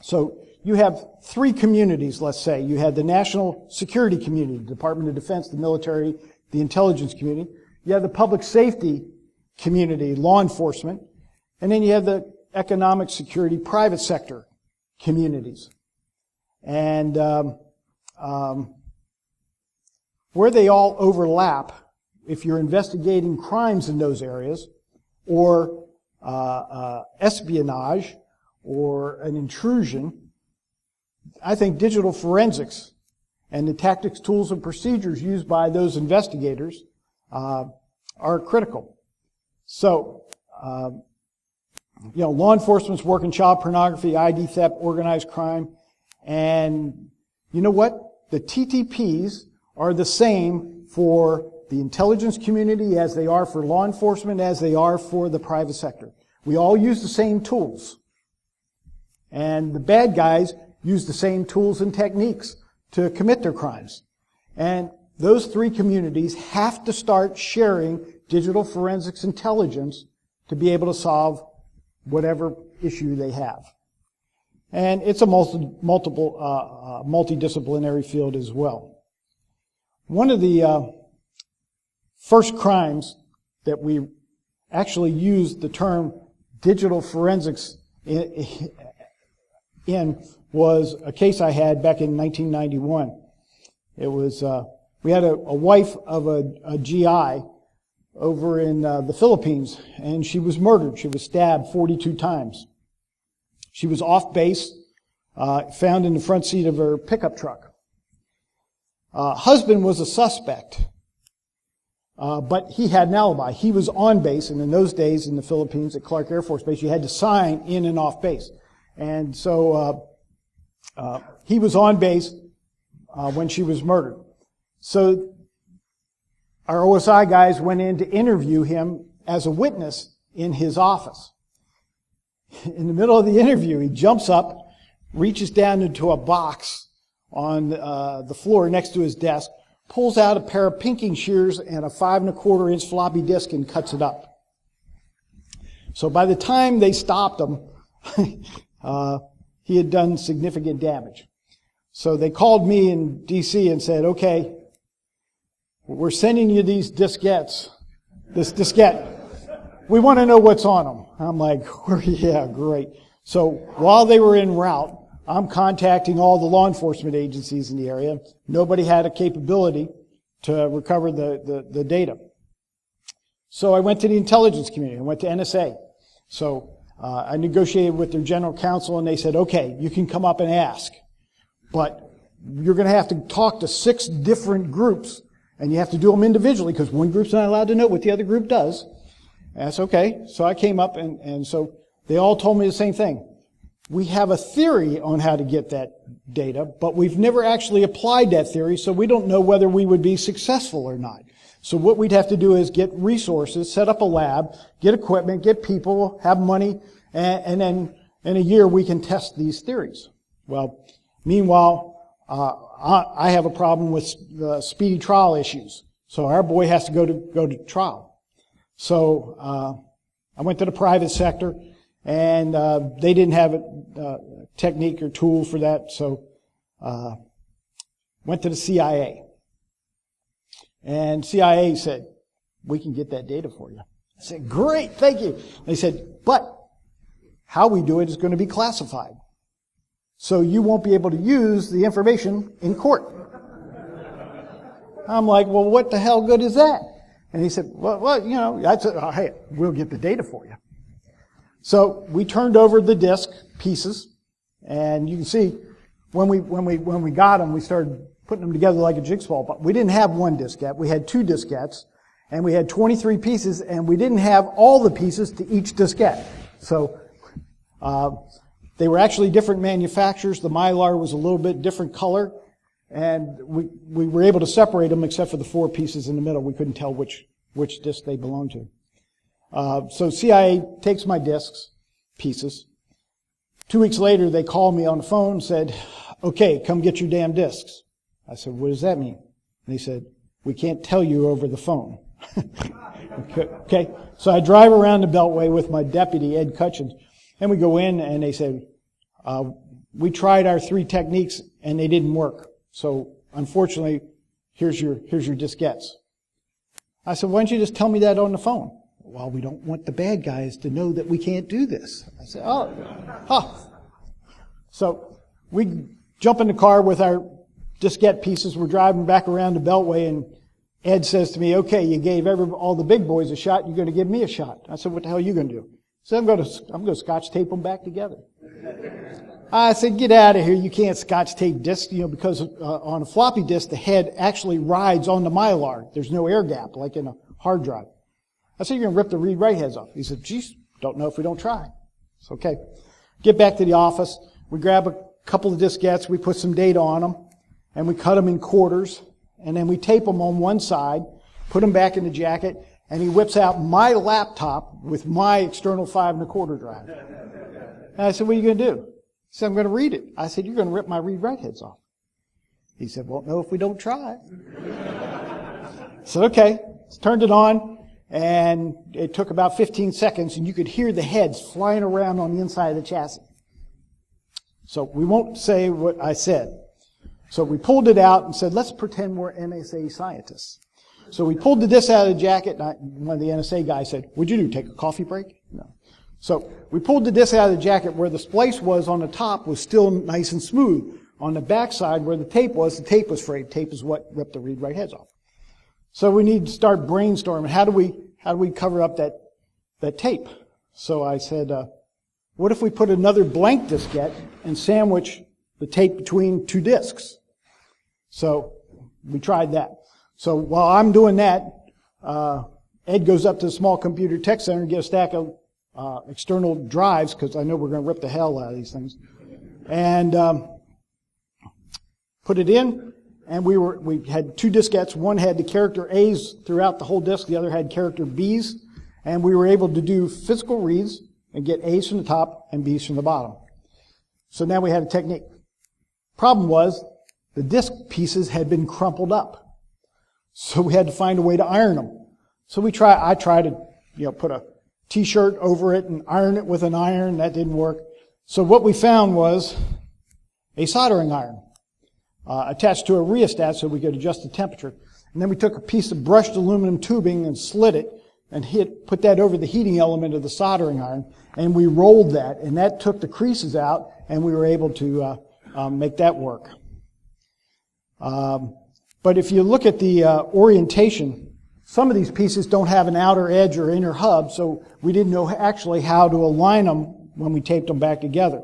A: So you have three communities, let's say. You had the national security community, the Department of Defense, the military, the intelligence community. You have the public safety community, law enforcement. And then you have the economic security, private sector communities. And where they all overlap, if you're investigating crimes in those areas, or espionage, or an intrusion, I think digital forensics and the tactics, tools, and procedures used by those investigators are critical. So, law enforcement's work in child pornography, ID theft, organized crime, and you know what? The TTPs are the same for the intelligence community as they are for law enforcement, as they are for the private sector. We all use the same tools. And the bad guys use the same tools and techniques to commit their crimes. And those three communities have to start sharing digital forensics intelligence to be able to solve whatever issue they have. And it's a multidisciplinary field as well. One of the first crimes that we actually used the term digital forensics in was a case I had back in 1991. It was, we had a wife of a GI over in the Philippines, and she was murdered. She was stabbed 42 times. She was off base, found in the front seat of her pickup truck. Husband was a suspect, but he had an alibi. He was on base, and in those days in the Philippines at Clark Air Force Base, you had to sign in and off base. And so he was on base when she was murdered. So our OSI guys went in to interview him as a witness in his office. In the middle of the interview, he jumps up, reaches down into a box on the floor next to his desk, pulls out a pair of pinking shears and a 5¼ inch floppy disk and cuts it up. So by the time they stopped him, he had done significant damage. So they called me in DC and said, okay, we're sending you these diskettes, this diskette. We want to know what's on them. I'm like, yeah, great. So while they were en route, I'm contacting all the law enforcement agencies in the area. Nobody had a capability to recover the data. So I went to the intelligence community. I went to NSA. So I negotiated with their general counsel, and they said, okay, you can come up and ask, but you're going to have to talk to 6 different groups, and you have to do them individually because one group's not allowed to know what the other group does. And that's okay. So I came up, and so they all told me the same thing. We have a theory on how to get that data, but we've never actually applied that theory, so we don't know whether we would be successful or not. So what we'd have to do is get resources, set up a lab, get equipment, get people, have money, and then in a year we can test these theories. Well, meanwhile, I have a problem with speedy trial issues. So our boy has to go to trial. So I went to the private sector, and they didn't have a technique or tool for that. So went to the CIA. And CIA said, we can get that data for you. I said, great, thank you. They said, but how we do it is going to be classified. So you won't be able to use the information in court. I'm like, well, what the hell good is that? And he said, well, I said, oh, hey, we'll get the data for you. So we turned over the disk pieces, and you can see when we got them, we started putting them together like a jigsaw. But we didn't have one diskette. We had 2 diskettes, and we had 23 pieces, and we didn't have all the pieces to each diskette. So they were actually different manufacturers. The Mylar was a little bit different color, and we were able to separate them except for the 4 pieces in the middle. We couldn't tell which disk they belonged to. So CIA takes my disks, pieces, 2 weeks later, they called me on the phone and said, okay, come get your damn discs. I said, what does that mean? And they said, we can't tell you over the phone. Okay. So I drive around the Beltway with my deputy, Ed Cutchins, and we go in and they say, we tried our 3 techniques and they didn't work. So unfortunately, here's your diskettes. I said, why don't you just tell me that on the phone? Well, we don't want the bad guys to know that we can't do this. I said, So we jump in the car with our diskette pieces. We're driving back around the Beltway, and Ed says to me, okay, you gave all the big boys a shot. You're going to give me a shot. I said, what the hell are you going to do? He said, I'm going to scotch tape them back together. I said, get out of here. You can't scotch tape discs, because on a floppy disk, the head actually rides on the Mylar. There's no air gap like in a hard drive. I said, you're going to rip the read-write heads off. He said, geez, don't know if we don't try. It's okay. Get back to the office. We grab a couple of diskettes. We put some data on them, and we cut them in quarters, and then we tape them on one side, put them back in the jacket, and he whips out my laptop with my external 5 1/4 drive. And I said, what are you going to do? He said, I'm going to read it. I said, you're going to rip my read-write heads off. He said, won't know if we don't try. I said, okay. Turned it on, and it took about 15 seconds, and you could hear the heads flying around on the inside of the chassis. So we won't say what I said. So we pulled it out and said, let's pretend we're NSA scientists. So we pulled the disc out of the jacket, and one of the NSA guys said, what'd you do, take a coffee break? No. So we pulled the disc out of the jacket. Where the splice was on the top was still nice and smooth. On the back side where the tape was frayed. Tape is what ripped the read-write heads off. So we need to start brainstorming. How do we cover up that tape? So I said, what if we put another blank diskette and sandwich the tape between 2 discs? So we tried that. So while I'm doing that, Ed goes up to the small computer tech center and gets a stack of external drives, because I know we're going to rip the hell out of these things, and put it in. And we had 2 diskettes. One had the character A's throughout the whole disk. The other had character B's. And we were able to do physical reads and get A's from the top and B's from the bottom. So now we had a technique. Problem was, the disk pieces had been crumpled up. So we had to find a way to iron them. So I tried to, put a t-shirt over it and iron it with an iron. That didn't work. So what we found was a soldering iron. Attached to a rheostat so we could adjust the temperature. And then we took a piece of brushed aluminum tubing and slit it and put that over the heating element of the soldering iron, and we rolled that, and that took the creases out, and we were able to make that work. But if you look at the orientation, some of these pieces don't have an outer edge or inner hub, so we didn't know actually how to align them when we taped them back together.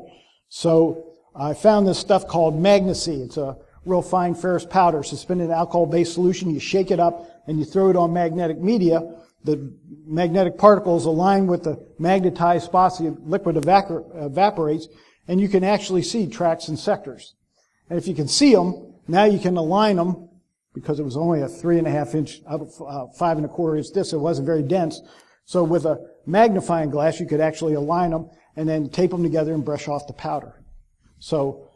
A: So I found this stuff called Magnecy. It's a real fine ferrous powder suspended in alcohol-based solution. You shake it up and you throw it on magnetic media. The magnetic particles align with the magnetized spots. The liquid evaporates, and you can actually see tracks and sectors. And if you can see them, now you can align them, because it was only a 3.5 inch out of 5 1/4 inch disc. It wasn't very dense. So with a magnifying glass, you could actually align them and then tape them together and brush off the powder. So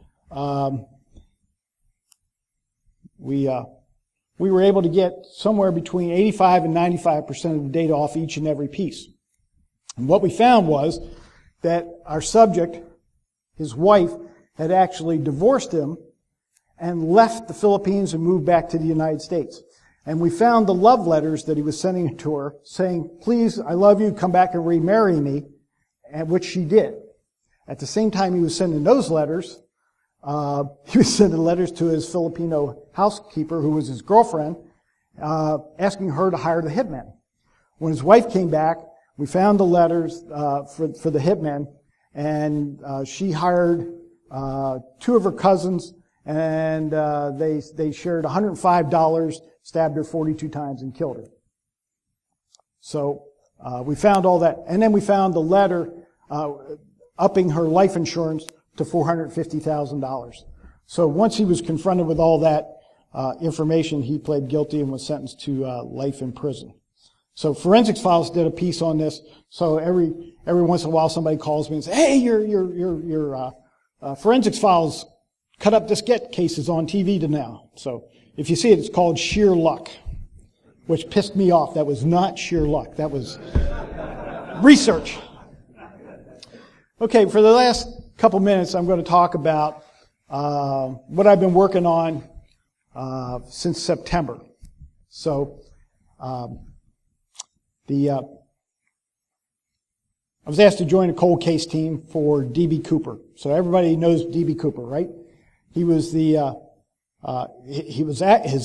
A: we were able to get somewhere between 85 and 95% of the data off each and every piece. And what we found was that our subject, his wife, had actually divorced him and left the Philippines and moved back to the United States. And we found the love letters that he was sending to her saying, please, I love you, come back and remarry me, and which she did. At the same time he was sending those letters, he was sending letters to his Filipino housekeeper, who was his girlfriend, asking her to hire the hitman. When his wife came back, we found the letters for the hitman, and she hired 2 of her cousins, and they shared $105, stabbed her 42 times, and killed her. So we found all that, and then we found the letter upping her life insurance to $450,000. So once he was confronted with all that information, he pled guilty and was sentenced to life in prison. So Forensics Files did a piece on this. So every once in a while somebody calls me and says, "Hey, your Forensics Files cut up diskette cases on TV to now." So if you see it, it's called sheer luck, which pissed me off. That was not sheer luck. That was research. Okay, for the last couple minutes, I'm going to talk about what I've been working on since September. So I was asked to join a cold case team for D.B. Cooper. So everybody knows D.B. Cooper, right? He was his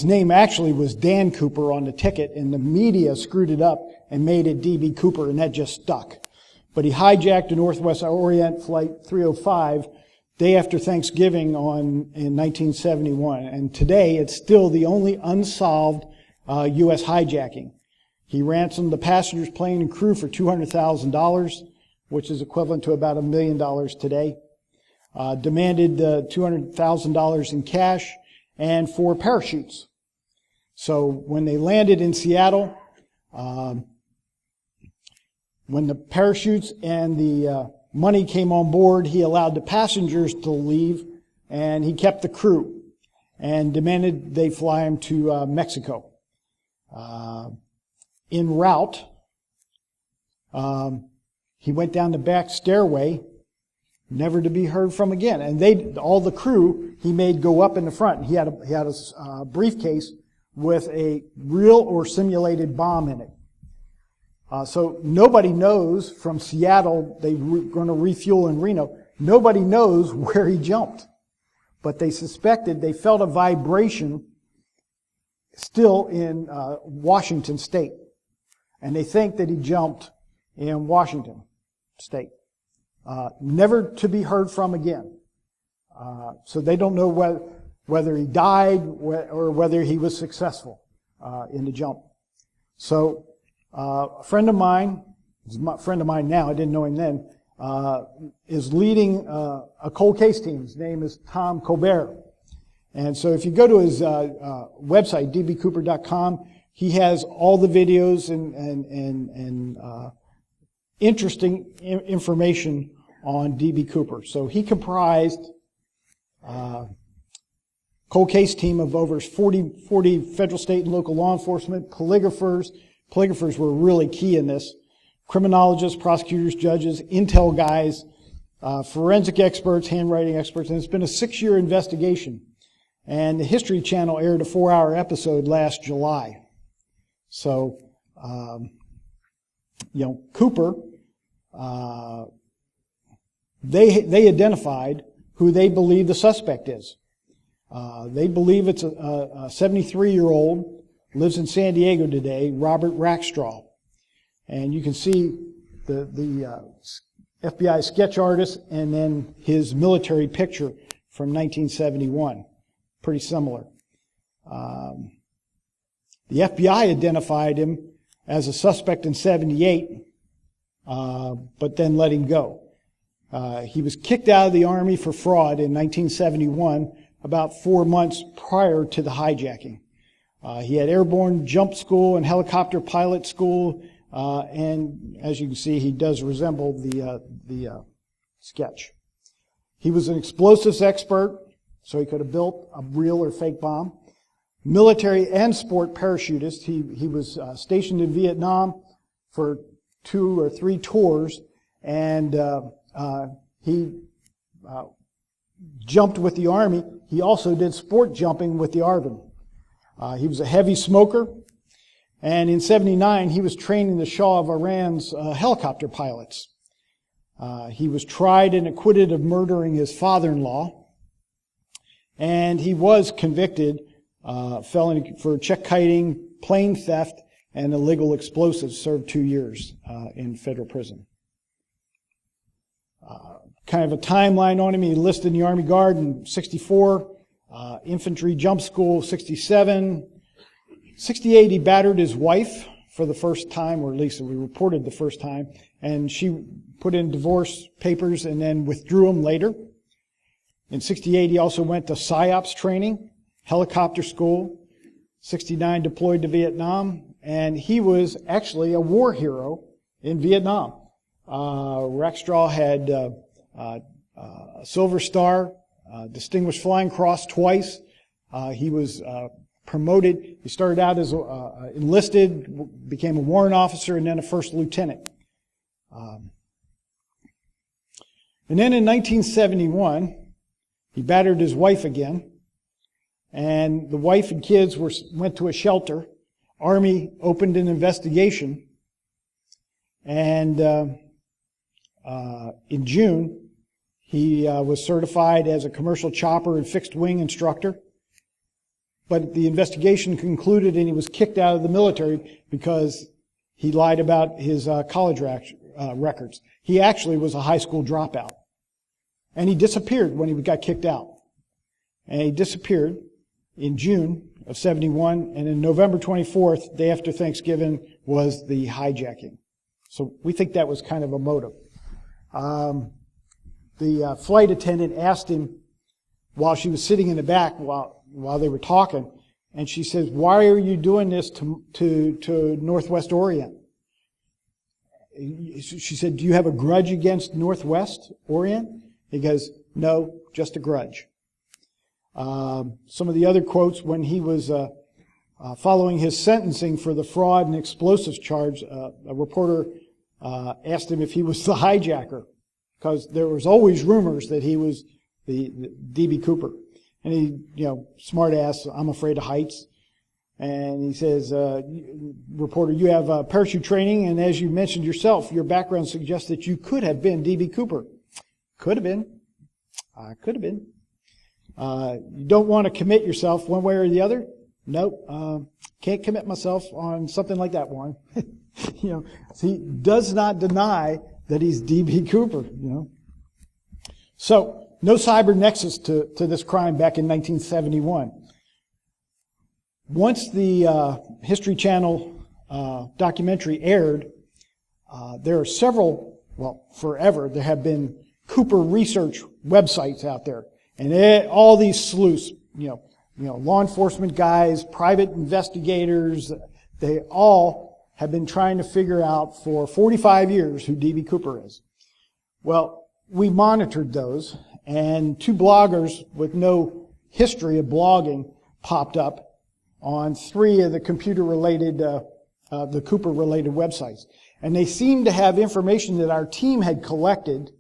A: name actually was Dan Cooper on the ticket, and the media screwed it up and made it D.B. Cooper, and that just stuck. But he hijacked a Northwest Orient Flight 305 day after Thanksgiving in 1971, and today it's still the only unsolved U.S. hijacking. He ransomed the passengers, plane, and crew for $200,000, which is equivalent to about $1 million today. Demanded $200,000 in cash and 4 parachutes. So when they landed in Seattle, when the parachutes and the money came on board, he allowed the passengers to leave, and he kept the crew and demanded they fly him to Mexico. En route, he went down the back stairway, never to be heard from again. And all the crew, he made go up in the front. He had a briefcase with a real or simulated bomb in it. So nobody knows from Seattle, they were going to refuel in Reno. Nobody knows where he jumped. But they felt a vibration still in Washington State. And they think that he jumped in Washington State. Never to be heard from again. So they don't know whether he died or whether he was successful in the jump. So a friend of mine, he's a friend of mine now, I didn't know him then, is leading a cold case team. His name is Tom Colbert. And so if you go to his website, dbcooper.com, he has all the videos and interesting information on D.B. Cooper. So he comprised cold case team of over 40 federal, state, and local law enforcement, polygraphers. Polygraphers were really key in this. Criminologists, prosecutors, judges, intel guys, forensic experts, handwriting experts, and it's been a 6-year investigation. And the History Channel aired a 4-hour episode last July. So, Cooper, they identified who they believe the suspect is. They believe it's a 73-year-old, lives in San Diego today, Robert Rackstraw. And you can see the FBI sketch artist and then his military picture from 1971. Pretty similar. The FBI identified him as a suspect in 78, but then let him go. He was kicked out of the Army for fraud in 1971, about 4 months prior to the hijacking. He had airborne jump school and helicopter pilot school, and as you can see, he does resemble the sketch. He was an explosives expert, so he could have built a real or fake bomb. Military and sport parachutist. He was stationed in Vietnam for 2 or 3 tours, and he jumped with the Army. He also did sport jumping with the Army. He was a heavy smoker, and in 79 he was training the Shah of Iran's helicopter pilots. He was tried and acquitted of murdering his father-in-law, and he was convicted felony for check kiting, plane theft, and illegal explosives. Served 2 years in federal prison. Kind of a timeline on him. He enlisted in the Army Guard in 64, infantry jump school 67. 68 he battered his wife for the first time, or at least we reported the first time, and she put in divorce papers and then withdrew them later. In 68 he also went to PSYOPs training, helicopter school. 69 deployed to Vietnam, and he was actually a war hero in Vietnam. Rackstraw had a Silver Star, Distinguished Flying Cross twice. He was promoted. He started out as enlisted, became a warrant officer, and then a first lieutenant. And then in 1971, he battered his wife again, and the wife and kids went to a shelter. Army opened an investigation, and in June, he was certified as a commercial chopper and fixed wing instructor. But the investigation concluded, and he was kicked out of the military because he lied about his college records. He actually was a high school dropout. And he disappeared when he got kicked out. And he disappeared in June of 71, and in November 24th, day after Thanksgiving, was the hijacking. So we think that was kind of a motive. The flight attendant asked him while she was sitting in the back while they were talking, and she says, "Why are you doing this to Northwest Orient?" She said, "Do you have a grudge against Northwest Orient?" He goes, "No, just a grudge." Some of the other quotes, when he was following his sentencing for the fraud and explosives charge, a reporter asked him if he was the hijacker, because there was always rumors that he was the D.B. Cooper. And he, smart ass, "I'm afraid of heights." And he says, "Reporter, you have parachute training, and as you mentioned yourself, your background suggests that you could have been D.B. Cooper." Could have been. I could have been. You don't want to commit yourself one way or the other? Nope. Can't commit myself on something like that, Warren. He does not deny that he's D.B. Cooper, So, no cyber nexus to this crime back in 1971. Once the History Channel documentary aired, there are several, forever, there have been Cooper research websites out there. And all these sleuths, law enforcement guys, private investigators, they all have been trying to figure out for 45 years who D.B. Cooper is. Well, we monitored those, and two bloggers with no history of blogging popped up on three of the computer-related, the Cooper-related websites. And they seemed to have information that our team had collected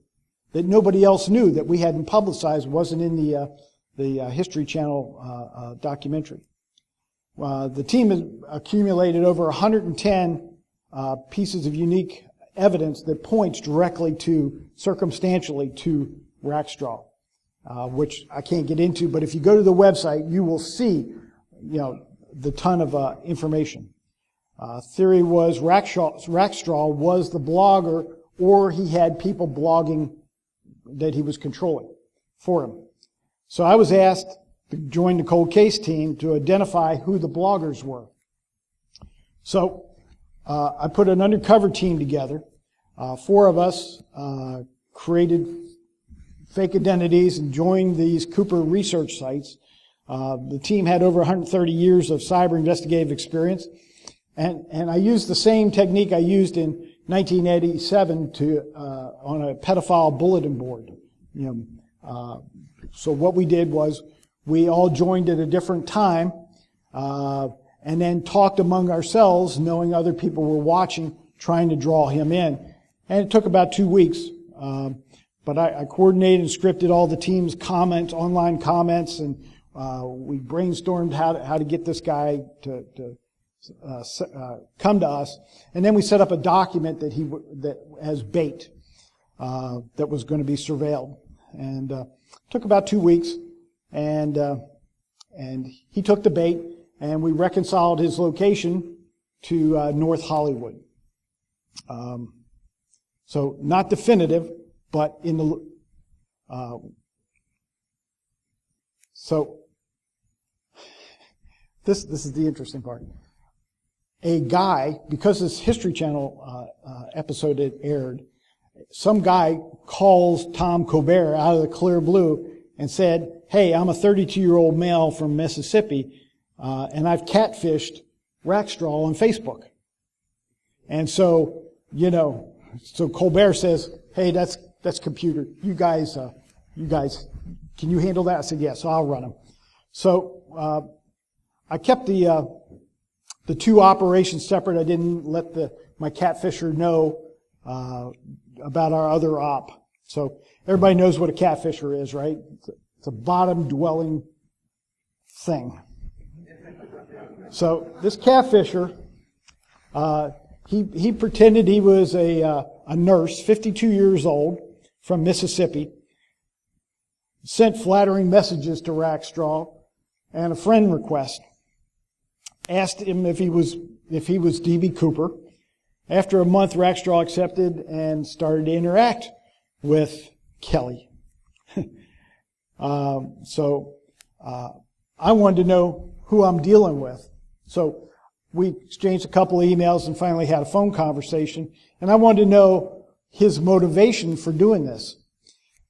A: that nobody else knew, that we hadn't publicized, wasn't in the History Channel documentary. The team has accumulated over 110 pieces of unique evidence that points directly circumstantially to Rackstraw, which I can't get into, but if you go to the website, you will see, the ton of information. Theory was Rackstraw was the blogger, or he had people blogging that he was controlling for him. So I was asked to join the cold case team to identify who the bloggers were. So I put an undercover team together. Four of us created fake identities and joined these Cooper research sites. The team had over 130 years of cyber investigative experience. And I used the same technique I used in 1987 on a pedophile bulletin board. So what we did was we all joined at a different time, and then talked among ourselves, knowing other people were watching, trying to draw him in. And it took about 2 weeks. But I coordinated and scripted all the team's comments, online comments, and we brainstormed how to get this guy to come to us, and then we set up a document that as bait that was going to be surveilled, and took about 2 weeks, and he took the bait, and we reconciled his location to North Hollywood. So not definitive, but in the so this is the interesting part. A guy, because this History Channel episode had aired, some guy calls Tom Colbert out of the clear blue and said, "Hey, I'm a 32-year-old male from Mississippi, and I've catfished Rackstraw on Facebook. And so, so Colbert says, hey, that's computer. You guys, can you handle that? I said, yes, I'll run them. So, I kept the two operations separate. I didn't let my catfisher know, about our other op. So everybody knows what a catfisher is, right? It's a bottom-dwelling thing. So this catfisher, he pretended he was a nurse, 52 years old, from Mississippi, sent flattering messages to Rackstraw and a friend request. Asked him if he was D.B. Cooper. After a month, Rackstraw accepted and started to interact with Kelly. So I wanted to know who I'm dealing with. So we exchanged a couple of emails and finally had a phone conversation. And I wanted to know his motivation for doing this.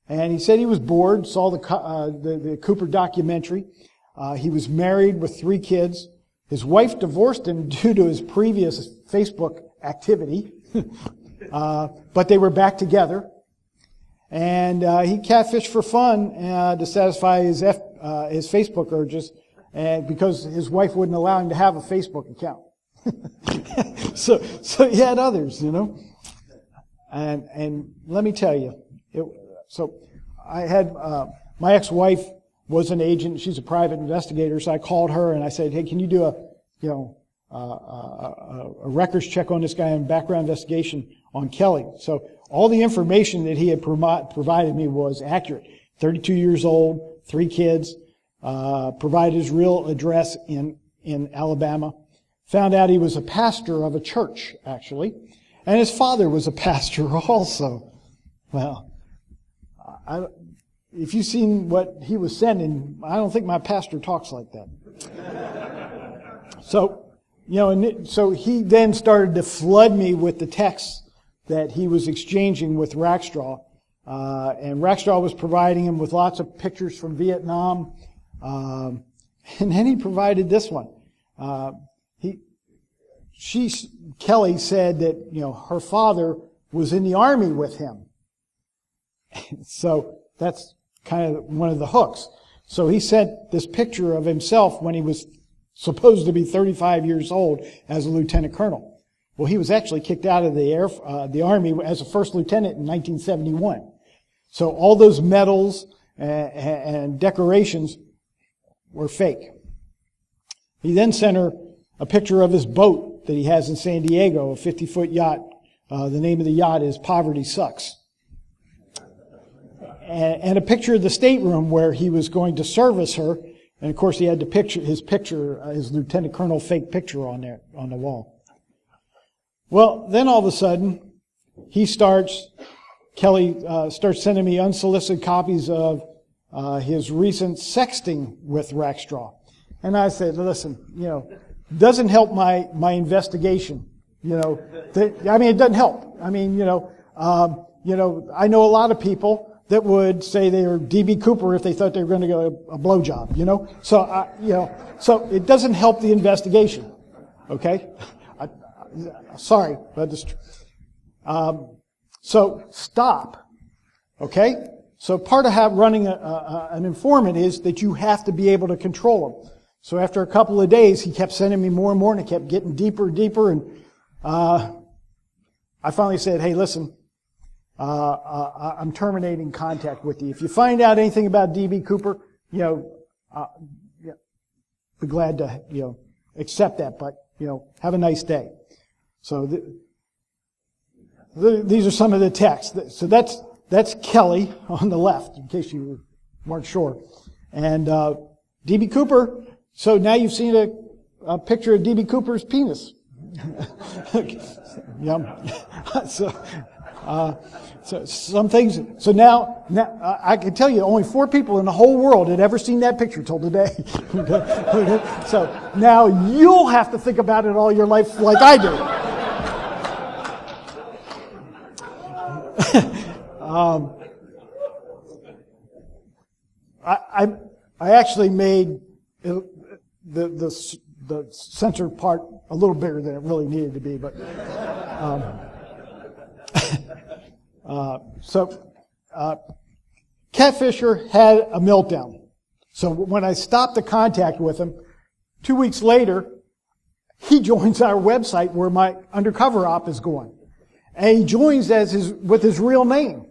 A: And he said he was bored, saw the Cooper documentary. He was married with 3 kids. His wife divorced him due to his previous Facebook activity, but they were back together. And he catfished for fun to satisfy his Facebook urges, and because his wife wouldn't allow him to have a Facebook account. so he had others, And let me tell you, so I had my ex-wife was an agent. She's a private investigator, so I called her and I said, "Hey, can you do a records check on this guy and background investigation on Kelly?" So all the information that he had provided me was accurate. 32 years old, 3 kids, provided his real address in Alabama. Found out he was a pastor of a church, actually, and his father was a pastor also. Well, if you've seen what he was sending, I don't think my pastor talks like that. So, so he then started to flood me with the texts that he was exchanging with Rackstraw. And Rackstraw was providing him with lots of pictures from Vietnam. And then he provided this one. Kelly said that, her father was in the army with him. So that's kind of one of the hooks. So he sent this picture of himself when he was supposed to be 35 years old as a lieutenant colonel. Well, he was actually kicked out of the Army as a first lieutenant in 1971. So all those medals and decorations were fake. He then sent her a picture of his boat that he has in San Diego, a 50-foot yacht. The name of the yacht is Poverty Sucks. And a picture of the stateroom where he was going to service her. And of course he had his lieutenant colonel fake picture on there, on the wall. Well, then all of a sudden, Kelly starts sending me unsolicited copies of his recent sexting with Rackstraw. And I said, listen, doesn't help my investigation. It doesn't help. I know a lot of people that would say they were D.B. Cooper if they thought they were going to get a blowjob, So it doesn't help the investigation, okay? Sorry, but so stop, okay? So part of running an informant is that you have to be able to control them. So after a couple of days, he kept sending me more and more, and it kept getting deeper and deeper, and I finally said, hey, listen, I'm terminating contact with you. If you find out anything about D.B. Cooper, be glad to, accept that, but, have a nice day. So these are some of the texts. So that's Kelly on the left, in case you weren't sure. And D.B. Cooper, so now you've seen a picture of D.B. Cooper's penis. So some things. So now I can tell you, only 4 people in the whole world had ever seen that picture till today. So now you'll have to think about it all your life, like I do. I actually made the center part a little bigger than it really needed to be, but Cat Fisher had a meltdown. So when I stopped the contact with him, 2 weeks later, he joins our website where my undercover op is going. And he joins with his real name.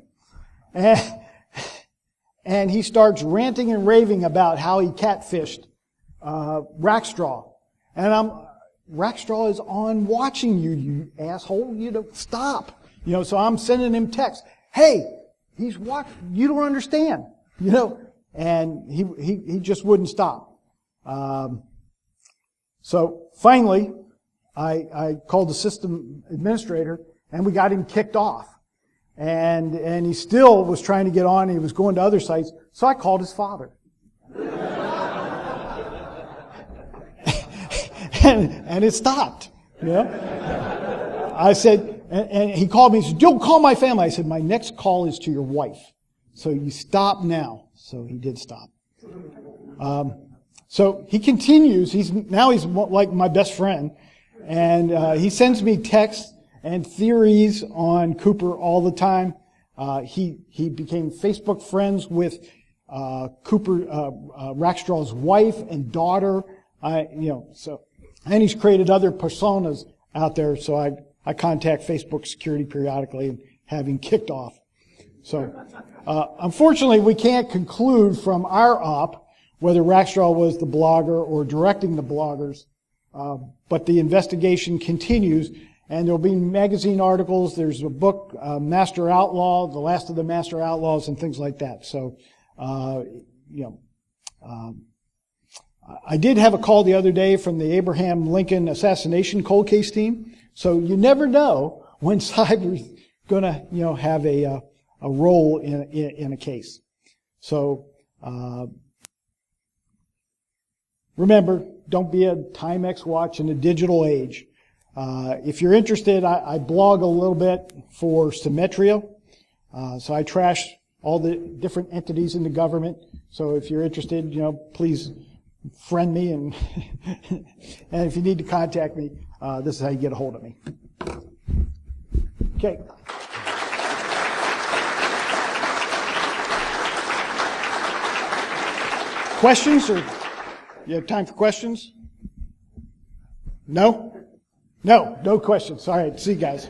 A: And he starts ranting and raving about how he catfished Rackstraw. And Rackstraw is on watching you, you asshole. Stop. So I'm sending him texts. Hey, he's watching. You don't understand. And he just wouldn't stop. So finally, I called the system administrator and we got him kicked off. And he still was trying to get on. He was going to other sites. So I called his father. and it stopped. I said, and he called me and said, don't call my family. I said, my next call is to your wife. So you stop now. So he did stop. So he continues. He's like my best friend. And he sends me texts and theories on Cooper all the time. He became Facebook friends with Rackstraw's wife and daughter. And he's created other personas out there. So I contact Facebook security periodically and have him kicked off. So unfortunately, we can't conclude from our op whether Rackstraw was the blogger or directing the bloggers. But the investigation continues. And there'll be magazine articles. There's a book, Master Outlaw, The Last of the Master Outlaws, and things like that. So, I did have a call the other day from the Abraham Lincoln assassination cold case team. So you never know when cyber's gonna, have a role in a case. So, remember, don't be a Timex watch in a digital age. If you're interested, I blog a little bit for Symmetria. So I trash all the different entities in the government. So if you're interested, please friend me and and if you need to contact me, this is how you get a hold of me. Okay. Questions, or you have time for questions? No? No questions. All right, see you guys.